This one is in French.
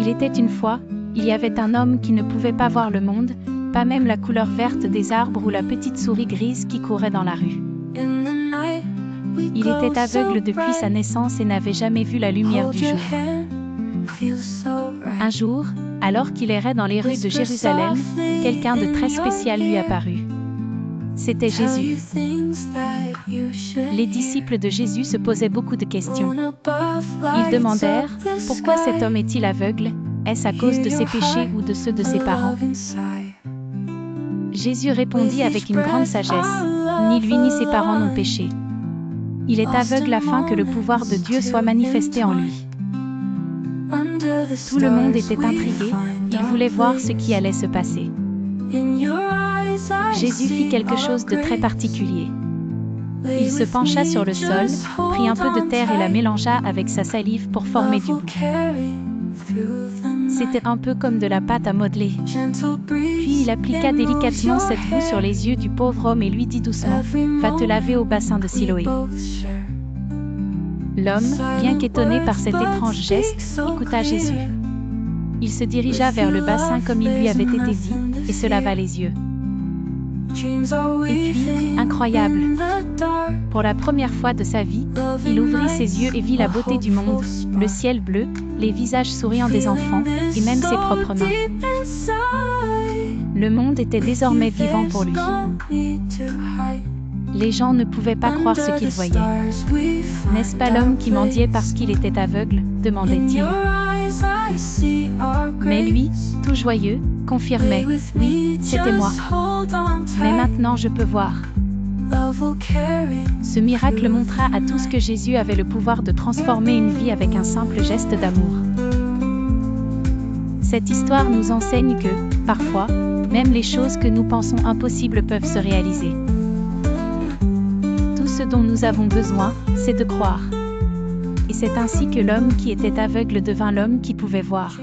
Il était une fois, il y avait un homme qui ne pouvait pas voir le monde, pas même la couleur verte des arbres ou la petite souris grise qui courait dans la rue. Il était aveugle depuis sa naissance et n'avait jamais vu la lumière du jour. Un jour, alors qu'il errait dans les rues de Jérusalem, quelqu'un de très spécial lui apparut. C'était Jésus. Les disciples de Jésus se posaient beaucoup de questions. Ils demandèrent, pourquoi cet homme est-il aveugle? Est-ce à cause de ses péchés ou de ceux de ses parents? Jésus répondit avec une grande sagesse, ni lui ni ses parents n'ont péché. Il est aveugle afin que le pouvoir de Dieu soit manifesté en lui. Tout le monde était intrigué, il voulait voir ce qui allait se passer. Jésus fit quelque chose de très particulier. Il se pencha sur le sol, prit un peu de terre et la mélangea avec sa salive pour former du boue. C'était un peu comme de la pâte à modeler. Puis il appliqua délicatement cette boue sur les yeux du pauvre homme et lui dit doucement, « Va te laver au bassin de Siloé. » L'homme, bien qu'étonné par cet étrange geste, écouta Jésus. Il se dirigea vers le bassin comme il lui avait été dit, et se lava les yeux. Et puis, incroyable, pour la première fois de sa vie, il ouvrit ses yeux et vit la beauté du monde, le ciel bleu, les visages souriants des enfants, et même ses propres mains. Le monde était désormais vivant pour lui. Les gens ne pouvaient pas croire ce qu'ils voyaient. « N'est-ce pas l'homme qui mendiait parce qu'il était aveugle ?» demandait-il. Mais lui, tout joyeux, confirmait, « Oui, c'était moi. Mais maintenant je peux voir. » Ce miracle montra à tous que Jésus avait le pouvoir de transformer une vie avec un simple geste d'amour. Cette histoire nous enseigne que, parfois, même les choses que nous pensons impossibles peuvent se réaliser. Tout ce dont nous avons besoin, c'est de croire. Et c'est ainsi que l'homme qui était aveugle devint l'homme qui pouvait voir.